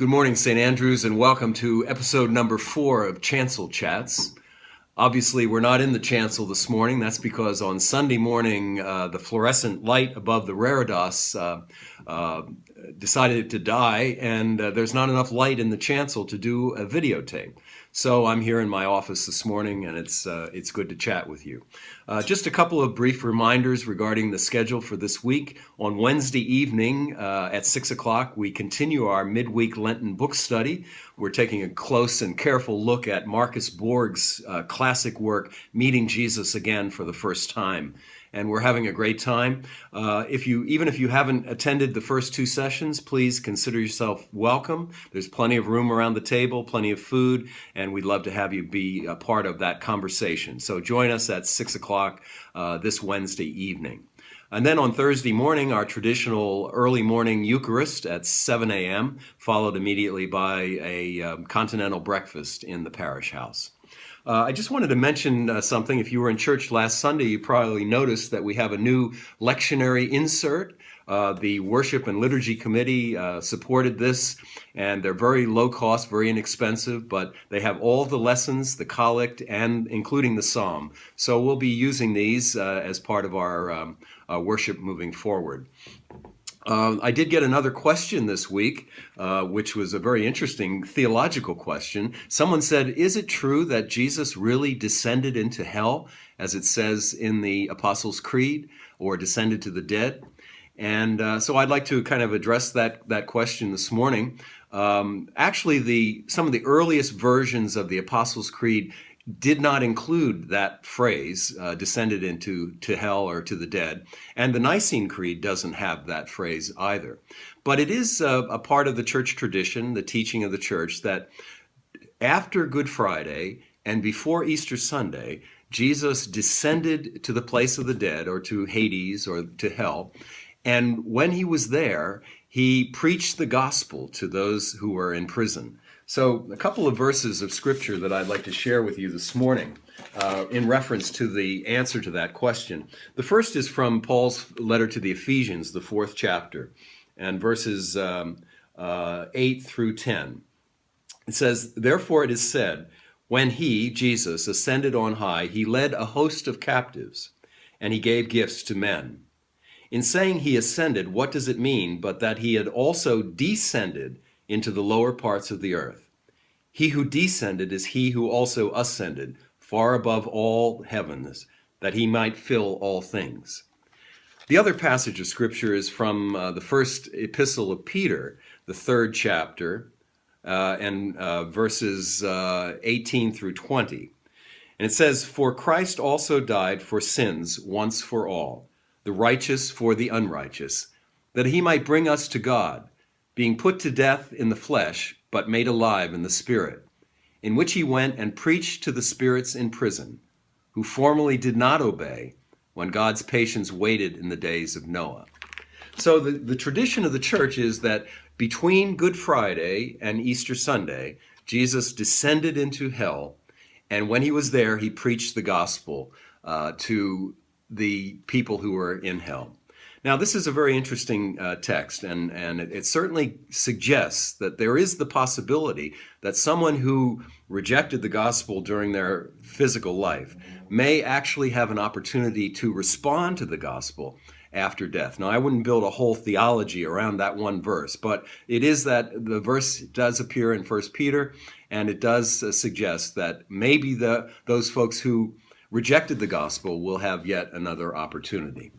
Good morning, St. Andrews, and welcome to episode number 4 of Chancel Chats. Obviously, we're not in the chancel this morning. That's because on Sunday morning, the fluorescent light above the reredos decided to die, and there's not enough light in the chancel to do a videotape. So I'm here in my office this morning, and it's good to chat with you. Just a couple of brief reminders regarding the schedule for this week. On Wednesday evening at 6 o'clock, we continue our midweek Lenten book study. We're taking a close and careful look at Marcus Borg's classic work, Meeting Jesus Again for the First Time. And we're having a great time. Even if you haven't attended the first 2 sessions, please consider yourself welcome. There's plenty of room around the table, plenty of food, and we'd love to have you be a part of that conversation. So join us at 6 o'clock this Wednesday evening. And then on Thursday morning, our traditional early morning Eucharist at 7 a.m., followed immediately by a continental breakfast in the parish house. I just wanted to mention something. If you were in church last Sunday, you probably noticed that we have a new lectionary insert. The Worship and Liturgy Committee supported this, and they're very low cost, very inexpensive, but they have all the lessons, the collect, and including the psalm. So we'll be using these as part of our worship moving forward. I did get another question this week, which was a very interesting theological question. Someone said, is it true that Jesus really descended into hell, as it says in the Apostles' Creed, or descended to the dead? And so I'd like to kind of address that question this morning. Actually, some of the earliest versions of the Apostles' Creed did not include that phrase, descended into hell or to the dead. And the Nicene Creed doesn't have that phrase either. But it is a part of the church tradition, the teaching of the church, that after Good Friday and before Easter Sunday, Jesus descended to the place of the dead, or to Hades, or to hell. And when he was there, he preached the gospel to those who were in prison. So a couple of verses of scripture that I'd like to share with you this morning in reference to the answer to that question. The first is from Paul's letter to the Ephesians, the 4th chapter, and verses 8 through 10. It says, "Therefore it is said, when he, Jesus, ascended on high, he led a host of captives, and he gave gifts to men. In saying he ascended, what does it mean but that he had also descended into the lower parts of the earth? He who descended is he who also ascended far above all heavens, that he might fill all things." The other passage of Scripture is from the first epistle of Peter, the 3rd chapter, and verses 18 through 20. And it says, "For Christ also died for sins once for all, the righteous for the unrighteous, that he might bring us to God, being put to death in the flesh, but made alive in the Spirit, in which he went and preached to the spirits in prison, who formerly did not obey, when God's patience waited in the days of Noah." So the tradition of the church is that between Good Friday and Easter Sunday, Jesus descended into hell, and when he was there, he preached the gospel to the people who were in hell. Now, this is a very interesting text, and it certainly suggests that there is the possibility that someone who rejected the gospel during their physical life may actually have an opportunity to respond to the gospel after death. Now, I wouldn't build a whole theology around that one verse, but it is that the verse does appear in 1 Peter, and it does suggest that maybe those folks who rejected the gospel will have yet another opportunity.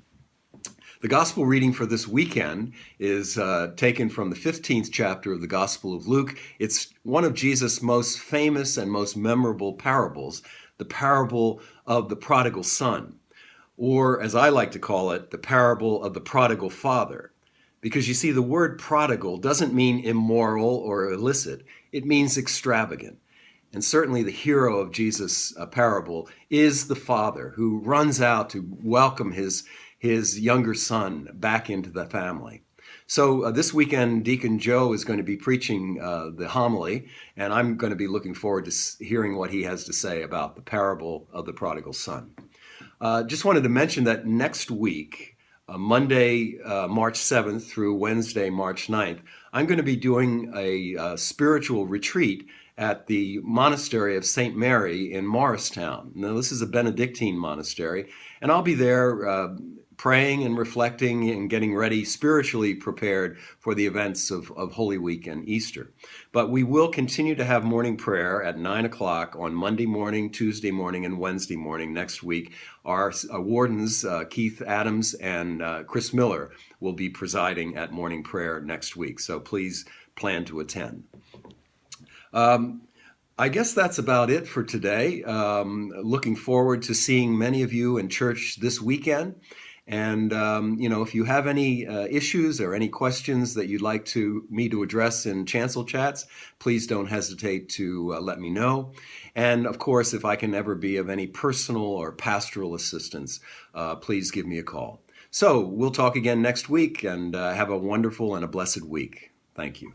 The gospel reading for this weekend is taken from the 15th chapter of the Gospel of Luke. It's one of Jesus' most famous and most memorable parables, the parable of the prodigal son, or as I like to call it, the parable of the prodigal father. Because you see, the word prodigal doesn't mean immoral or illicit. It means extravagant. And certainly the hero of Jesus' parable is the father who runs out to welcome his younger son back into the family. So this weekend, Deacon Joe is going to be preaching the homily, and I'm going to be looking forward to hearing what he has to say about the parable of the prodigal son. Just wanted to mention that next week, Monday, March 7th through Wednesday, March 9th, I'm going to be doing a spiritual retreat at the monastery of St. Mary in Morristown. Now, this is a Benedictine monastery, and I'll be there praying and reflecting and getting ready, spiritually prepared for the events of Holy Week and Easter. But we will continue to have morning prayer at 9 o'clock on Monday morning, Tuesday morning, and Wednesday morning next week. Our wardens, Keith Adams and Chris Miller, will be presiding at morning prayer next week, so please plan to attend. I guess that's about it for today. Looking forward to seeing many of you in church this weekend. And, if you have any issues or any questions that you'd like me to address in Chancel Chats, please don't hesitate to let me know. And, of course, if I can ever be of any personal or pastoral assistance, please give me a call. So we'll talk again next week, and have a wonderful and a blessed week. Thank you.